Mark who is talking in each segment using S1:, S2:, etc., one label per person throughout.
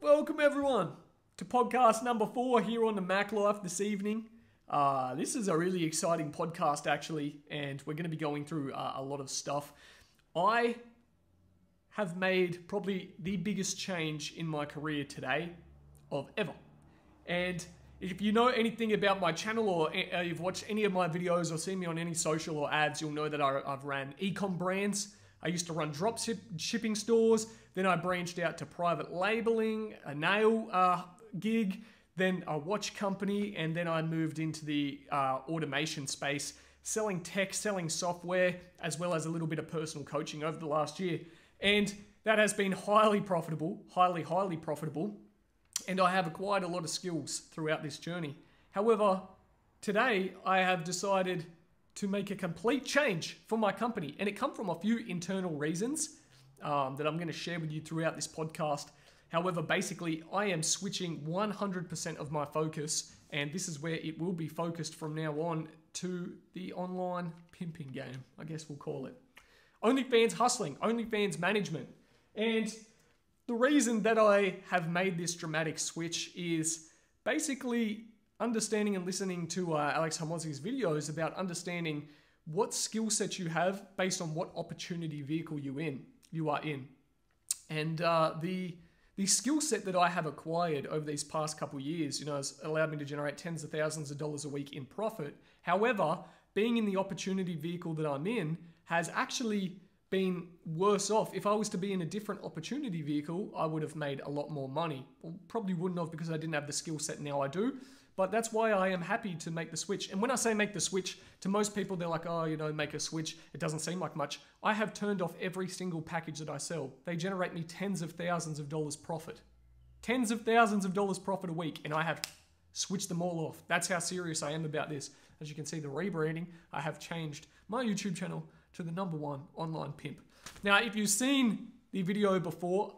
S1: Welcome everyone to podcast number 4 here on the Mac Life this evening. This is a really exciting podcast actually, and we're going to be going through a lot of stuff. I have made probably the biggest change in my career today of ever. And if you know anything about my channel or you've watched any of my videos or seen me on any social or ads, you'll know that I've ran e-com brands. I used to run drop shipping stores. Then I branched out to private labeling, a nail gig, then a watch company, and then I moved into the automation space, selling tech, selling software, as well as a little bit of personal coaching over the last year. And that has been highly profitable, highly profitable. And I have acquired a lot of skills throughout this journey. However, today I have decided to make a complete change for my company. And it comes from a few internal reasons that I'm going to share with you throughout this podcast. However, basically, I am switching 100% of my focus, and this is where it will be focused from now on, to the online pimping game, I guess we'll call it. OnlyFans hustling, OnlyFans management. And the reason that I have made this dramatic switch is basically understanding and listening to Alex Hormozi's videos about understanding what skill sets you have based on what opportunity vehicle you are in. And the skill set that I have acquired over these past couple of years, has allowed me to generate tens of thousands of dollars a week in profit. However, being in the opportunity vehicle that I'm in has actually been worse off. If I was to be in a different opportunity vehicle, I would have made a lot more money. Well, probably wouldn't have, because I didn't have the skill set. Now I do. But that's why I am happy to make the switch. And when I say make the switch, to most people, they're like, oh, make a switch. It doesn't seem like much. I have turned off every single package that I sell. They generate me tens of thousands of dollars profit. Tens of thousands of dollars profit a week. And I have switched them all off. That's how serious I am about this. As you can see, the rebranding, I have changed my YouTube channel to the #1 online pimp. Now, if you've seen the video before,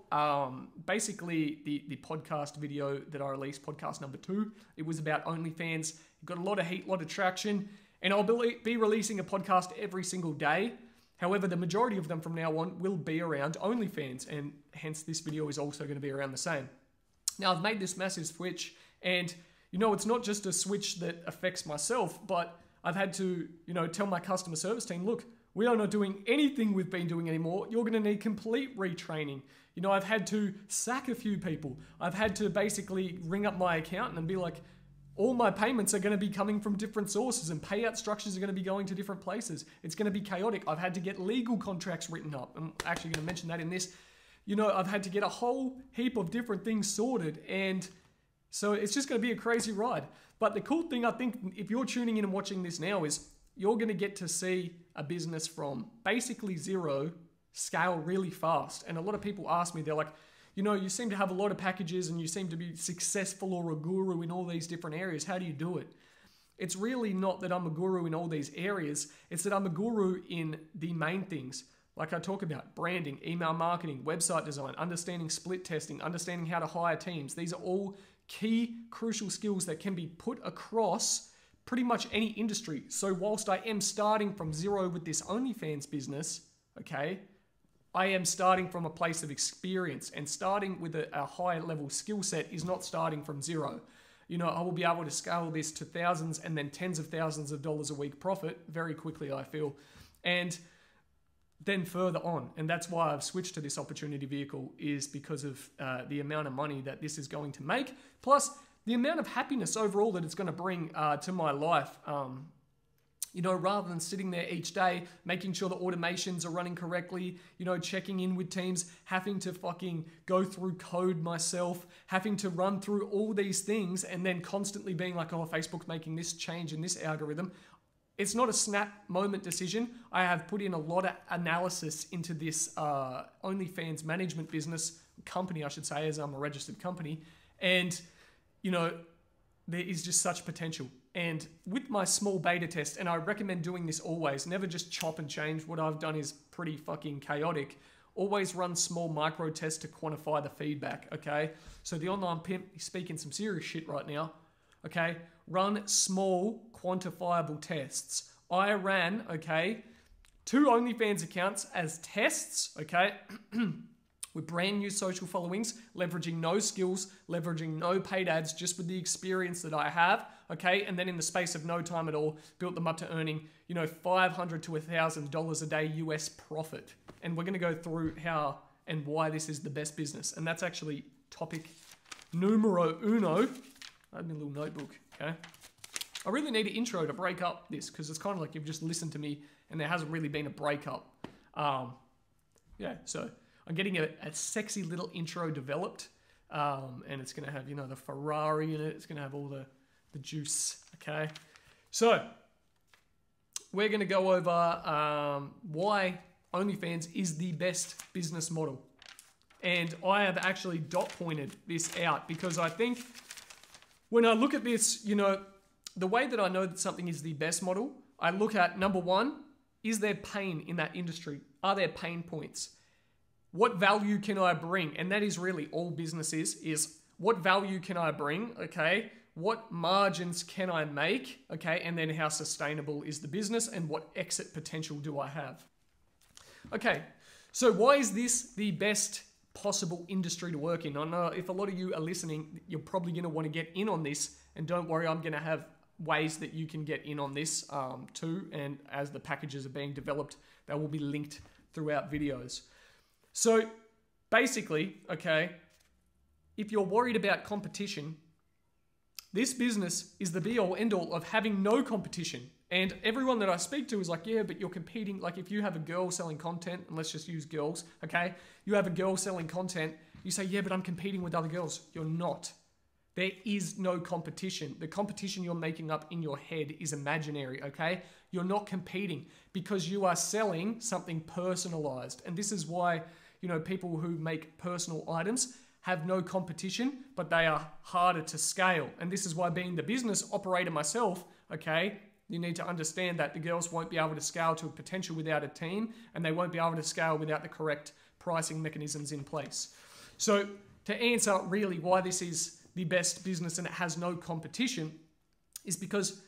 S1: basically the podcast video that I released, podcast number 2, it was about OnlyFans. It got a lot of heat, a lot of traction, and I'll be releasing a podcast every single day. However, the majority of them from now on will be around OnlyFans, and hence this video is also going to be around the same. Now, I've made this massive switch, and it's not just a switch that affects myself, but I've had to, tell my customer service team, look, we are not doing anything we've been doing anymore. You're going to need complete retraining. I've had to sack a few people. I've had to basically ring up my accountant and be like, all my payments are going to be coming from different sources and payout structures are going to be going to different places. It's going to be chaotic. I've had to get legal contracts written up. I'm actually going to mention that in this. I've had to get a whole heap of different things sorted, and so it's just going to be a crazy ride. But the cool thing, I think, if you're tuning in and watching this now, is you're going to get to see a business from basically zero scale really fast. And a lot of people ask me, they're like, you seem to have a lot of packages and you seem to be successful or a guru in all these different areas. How do you do it? It's really not that I'm a guru in all these areas. It's that I'm a guru in the main things. Like I talk about branding, email marketing, website design, understanding split testing, understanding how to hire teams. These are all key, crucial skills that can be put across pretty much any industry. So whilst I am starting from zero with this OnlyFans business, okay, I am starting from a place of experience, and starting with a higher level skill set is not starting from zero. I will be able to scale this to thousands and then tens of thousands of dollars a week profit very quickly, I feel. And then further on, and that's why I've switched to this opportunity vehicle, is because of the amount of money that this is going to make, plus the amount of happiness overall that it's going to bring to my life. Rather than sitting there each day, making sure the automations are running correctly, checking in with teams, having to fucking go through code myself, having to run through all these things, and then constantly being like, oh, Facebook's making this change in this algorithm. It's not a snap moment decision. I have put in a lot of analysis into this OnlyFans management business company, I should say, as I'm a registered company. And, there is just such potential. And with my small beta test, and I recommend doing this always, never just chop and change. What I've done is pretty fucking chaotic. Always run small micro tests to quantify the feedback, okay? So the online pimp, he's speaking some serious shit right now, okay? Run small quantifiable tests. I ran, okay, 2 OnlyFans accounts as tests, okay? with brand new social followings, leveraging no skills, leveraging no paid ads, just with the experience that I have, okay? And then in the space of no time at all, built them up to earning, you know, $500 to $1,000 a day US profit. And we're gonna go through how and why this is the best business. And that's actually topic numero uno. I have my little notebook, okay? I really need an intro to break up this because it's kind of like you've just listened to me and there hasn't really been a breakup. Yeah, so I'm getting a sexy little intro developed, and it's going to have, you know, the Ferrari in it. It's going to have all the juice, okay? So we're going to go over why OnlyFans is the best business model. And I have actually dot pointed this out because I think when I look at this, you know, the way that I know that something is the best model, I look at, number one, is there pain in that industry? Are there pain points? What value can I bring? And that is really all business is what value can I bring, okay? What margins can I make, okay? And then how sustainable is the business and what exit potential do I have? Okay, so why is this the best possible industry to work in? I know if a lot of you are listening, you're probably gonna wanna get in on this, and don't worry, I'm gonna have ways that you can get in on this too, and as the packages are being developed, they will be linked throughout videos. So basically, okay, if you're worried about competition, this business is the be all end all of having no competition. And everyone that I speak to is like, yeah, but you're competing. Like if you have a girl selling content, and let's just use girls, okay? You have a girl selling content, you say, yeah, but I'm competing with other girls. You're not. There is no competition. The competition you're making up in your head is imaginary, okay? You're not competing because you are selling something personalized. And this is why, you know, people who make personal items have no competition, but they are harder to scale. And this is why, being the business operator myself, okay, you need to understand that the girls won't be able to scale to a potential without a team, and they won't be able to scale without the correct pricing mechanisms in place. So to answer really why this is the best business and it has no competition is because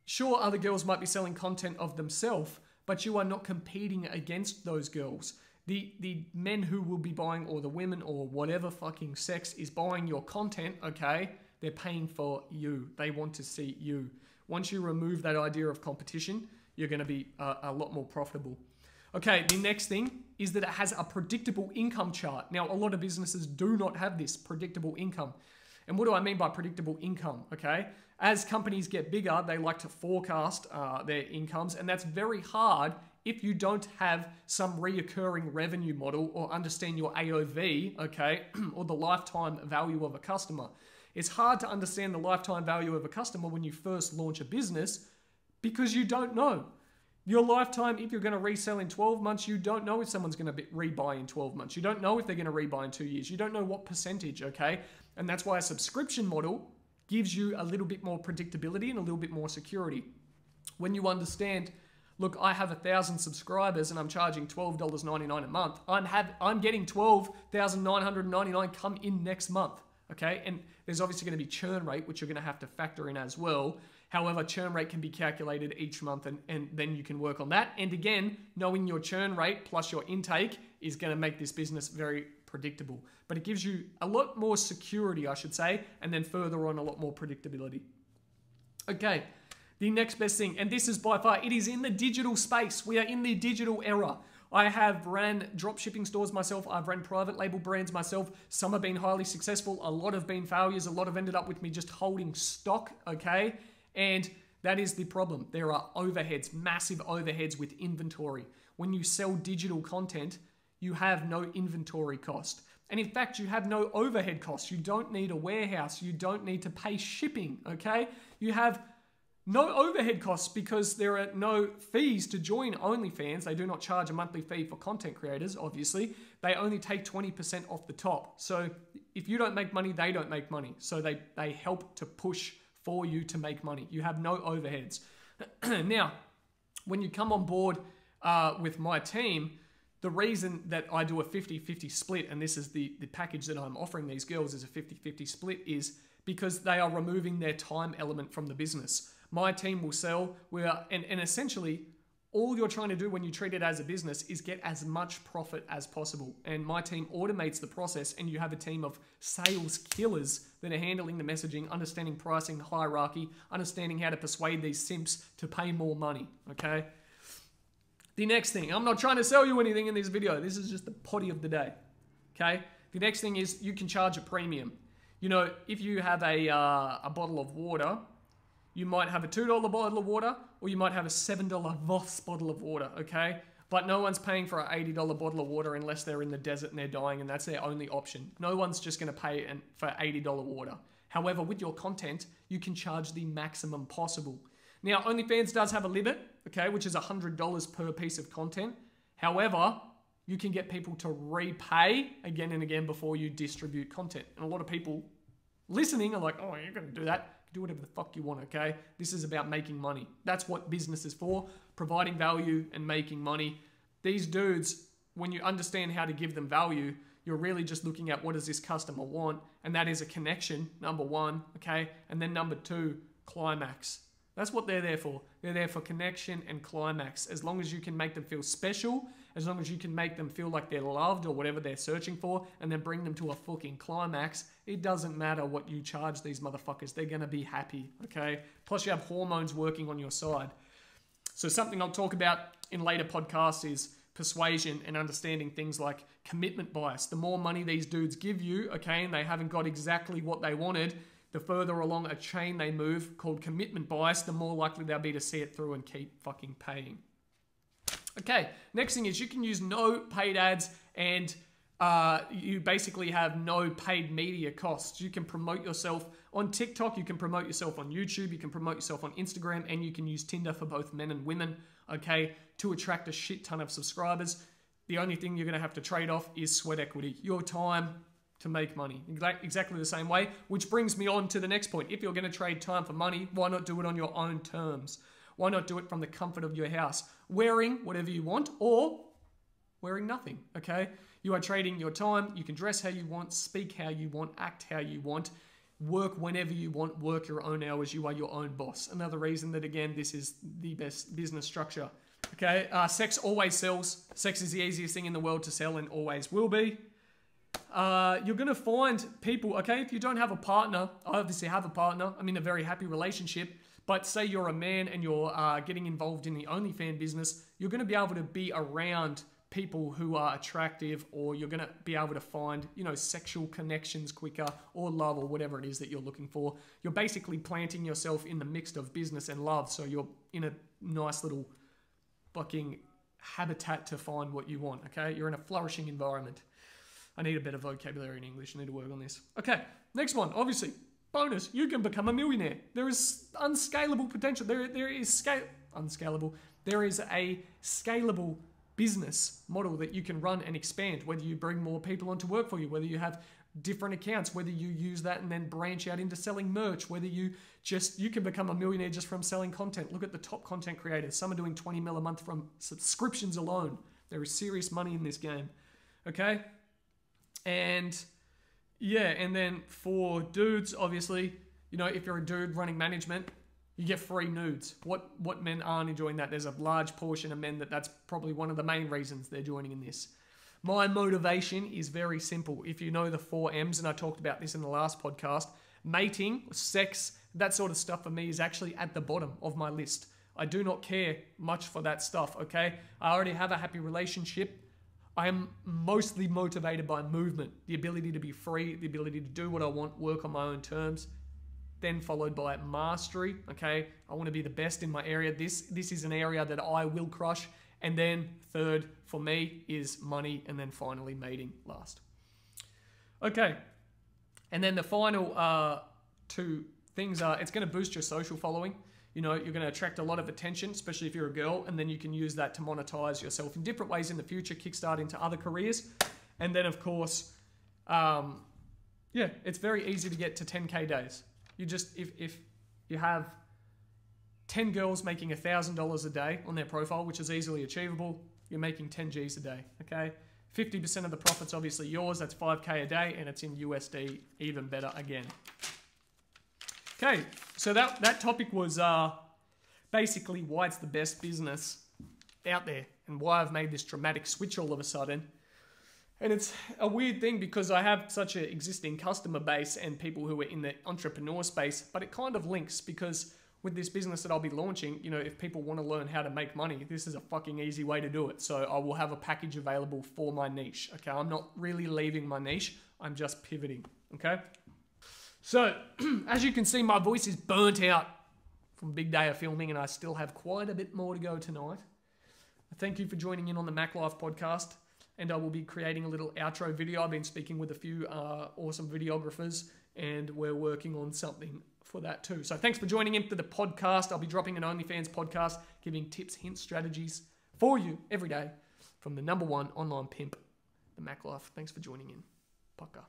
S1: sure, other girls might be selling content of themselves, but you are not competing against those girls. The men who will be buying, or the women, or whatever fucking sex is buying your content, okay, they're paying for you. They want to see you. Once you remove that idea of competition, you're going to be a lot more profitable. Okay, the next thing is that it has a predictable income chart. Now, a lot of businesses do not have this predictable income. And what do I mean by predictable income, okay? As companies get bigger, they like to forecast their incomes, and that's very hard if you don't have some reoccurring revenue model or understand your AOV, okay, or the lifetime value of a customer. It's hard to understand the lifetime value of a customer when you first launch a business because you don't know. Your lifetime, if you're going to resell in 12 months, you don't know if someone's going to rebuy in 12 months. You don't know if they're going to rebuy in 2 years. You don't know what percentage, okay? And that's why a subscription model gives you a little bit more predictability and a little bit more security. When you understand, look, I have 1,000 subscribers and I'm charging $12.99 a month. I'm getting $12,999 come in next month, okay? And there's obviously going to be churn rate, which you're going to have to factor in as well. However, churn rate can be calculated each month, and then you can work on that. And again, knowing your churn rate plus your intake is going to make this business very predictable. But it gives you a lot more security, I should say, and then further on, a lot more predictability. Okay, the next best thing, and this is by far, it is in the digital space. We are in the digital era. I have ran drop shipping stores myself. I've run private label brands myself. Some have been highly successful. A lot have been failures. A lot have ended up with me just holding stock, okay? And that is the problem. There are overheads, massive overheads with inventory. When you sell digital content, you have no inventory cost. And in fact, you have no overhead costs. You don't need a warehouse. You don't need to pay shipping, okay? You have no overhead costs because there are no fees to join OnlyFans. They do not charge a monthly fee for content creators, obviously. They only take 20% off the top. So if you don't make money, they don't make money. So they help to push for you to make money. You have no overheads. Now, when you come on board with my team, the reason that I do a 50-50 split, and this is the package that I'm offering these girls is a 50-50 split, is because they are removing their time element from the business. My team will sell, and essentially, all you're trying to do when you treat it as a business is get as much profit as possible. And my team automates the process, and you have a team of sales killers that are handling the messaging, understanding pricing, hierarchy, understanding how to persuade these simps to pay more money, okay? The next thing, I'm not trying to sell you anything in this video. This is just the potty of the day, okay? The next thing is you can charge a premium. You know, if you have a bottle of water, you might have a $2 bottle of water, or you might have a $7 Voss bottle of water, okay? But no one's paying for an $80 bottle of water unless they're in the desert and they're dying, and that's their only option. No one's just going to pay for $80 water. However, with your content, you can charge the maximum possible. Now, OnlyFans does have a limit, okay, which is $100 per piece of content. However, you can get people to repay again and again before you distribute content. And a lot of people listening are like, oh, you're going to do that. Do whatever the fuck you want, okay? This is about making money. That's what business is for, providing value and making money. These dudes, when you understand how to give them value, you're really just looking at what does this customer want, and that is a connection, number one, okay? And then number two, climax. That's what they're there for. They're there for connection and climax. As long as you can make them feel special, as long as you can make them feel like they're loved or whatever they're searching for, and then bring them to a fucking climax, it doesn't matter what you charge these motherfuckers. They're going to be happy, okay? Plus you have hormones working on your side. So something I'll talk about in later podcasts is persuasion and understanding things like commitment bias. The more money these dudes give you, okay, and they haven't got exactly what they wanted, the further along a chain they move called commitment bias, the more likely they'll be to see it through and keep fucking paying. Okay, next thing is you can use no paid ads, and you basically have no paid media costs. You can promote yourself on TikTok, you can promote yourself on YouTube, you can promote yourself on Instagram, and you can use Tinder for both men and women, okay, to attract a shit ton of subscribers. The only thing you're going to have to trade off is sweat equity, your time to make money. Exactly the same way, which brings me on to the next point. If you're going to trade time for money, why not do it on your own terms? Why not do it from the comfort of your house? Wearing whatever you want or wearing nothing, okay? You are trading your time. You can dress how you want, speak how you want, act how you want, work whenever you want, work your own hours. You are your own boss. Another reason that, again, this is the best business structure, okay? Sex always sells. Sex is the easiest thing in the world to sell and always will be. You're going to find people, okay, if you don't have a partner, I obviously have a partner, I'm in a very happy relationship, but say you're a man and you're getting involved in the OnlyFans business, you're going to be able to be around people who are attractive, or you're going to be able to find, you know, sexual connections quicker, or love, or whatever it is that you're looking for. You're basically planting yourself in the mix of business and love, so you're in a nice little fucking habitat to find what you want, okay? You're in a flourishing environment. I need a better vocabulary in English. I need to work on this. Okay, next one. Obviously, bonus. You can become a millionaire. There is unscalable potential. There is unscalable. There is a scalable business model that you can run and expand. Whether you bring more people on to work for you, whether you have different accounts, whether you use that and then branch out into selling merch, whether you can become a millionaire just from selling content. Look at the top content creators. Some are doing 20 mil a month from subscriptions alone. There is serious money in this game. Okay? And yeah, and then for dudes, obviously, you know, if you're a dude running management, you get free nudes. What men aren't enjoying that? There's a large portion of men that's probably one of the main reasons they're joining in this. My motivation is very simple. If you know the 4 M's, and I talked about this in the last podcast, mating, sex, that sort of stuff for me is actually at the bottom of my list. I do not care much for that stuff, okay? I already have a happy relationship. I am mostly motivated by movement, the ability to be free, the ability to do what I want, work on my own terms, then followed by mastery, okay? I want to be the best in my area. This is an area that I will crush. And then third for me is money, and then finally mating last. Okay, and then the final 2 things are, it's going to boost your social following. You know, you're going to attract a lot of attention, especially if you're a girl, and then you can use that to monetize yourself in different ways in the future, kickstart into other careers. And then, of course, yeah, it's very easy to get to 10K days. You just, if you have 10 girls making $1,000 a day on their profile, which is easily achievable, you're making 10 G's a day, okay? 50% of the profit's obviously yours, that's 5K a day, and it's in USD, even better again. Okay, so that topic was basically why it's the best business out there and why I've made this dramatic switch all of a sudden. And it's a weird thing because I have such an existing customer base and people who are in the entrepreneur space, but it kind of links because with this business that I'll be launching, you know, if people want to learn how to make money, this is a fucking easy way to do it. So I will have a package available for my niche. Okay, I'm not really leaving my niche. I'm just pivoting. Okay. So as you can see, my voice is burnt out from a big day of filming and I still have quite a bit more to go tonight. Thank you for joining in on the Mac Life podcast. And I will be creating a little outro video. I've been speaking with a few awesome videographers and we're working on something for that too. So thanks for joining in to the podcast. I'll be dropping an OnlyFans podcast, giving tips, hints, strategies for you every day from the #1 online pimp, the Mac Life. Thanks for joining in. Paka.